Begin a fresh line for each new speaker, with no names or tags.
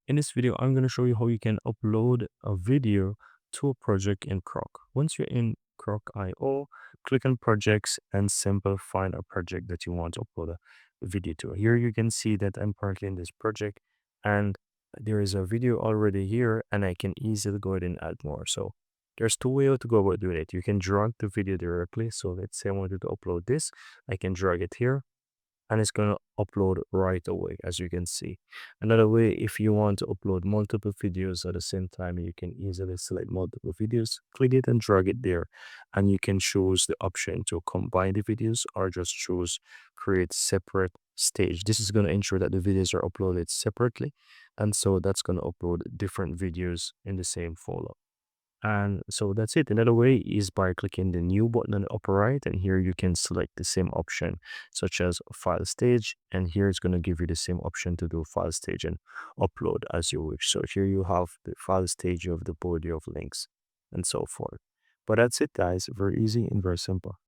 In this video, I'm going to show you how you can upload a video to a project in Croc. Once you're in Croc.io, click on projects and simple find a project that you want to upload a video to. Here you can see that I'm currently in this project and there is a video already here and I can easily go ahead and add more. So there's two ways to go about doing it. You can drag the video directly. So let's say I wanted to upload this. I can drag it here and it's going to upload right away, as you can see. Another way, if you want to upload multiple videos at the same time, you can easily select multiple videos, click it and drag it there, and you can choose the option to combine the videos or just choose create separate stage. This is going to ensure that the videos are uploaded separately, and so that's going to upload different videos in the same folder. And so that's it. Another way is by clicking the new button on the upper right, and here you can select the same option, such as file stage. And here it's going to give you the same option to do file stage and upload as you wish. So here you have the file stage of the body of links and so forth. But that's it, guys. Very easy and very simple.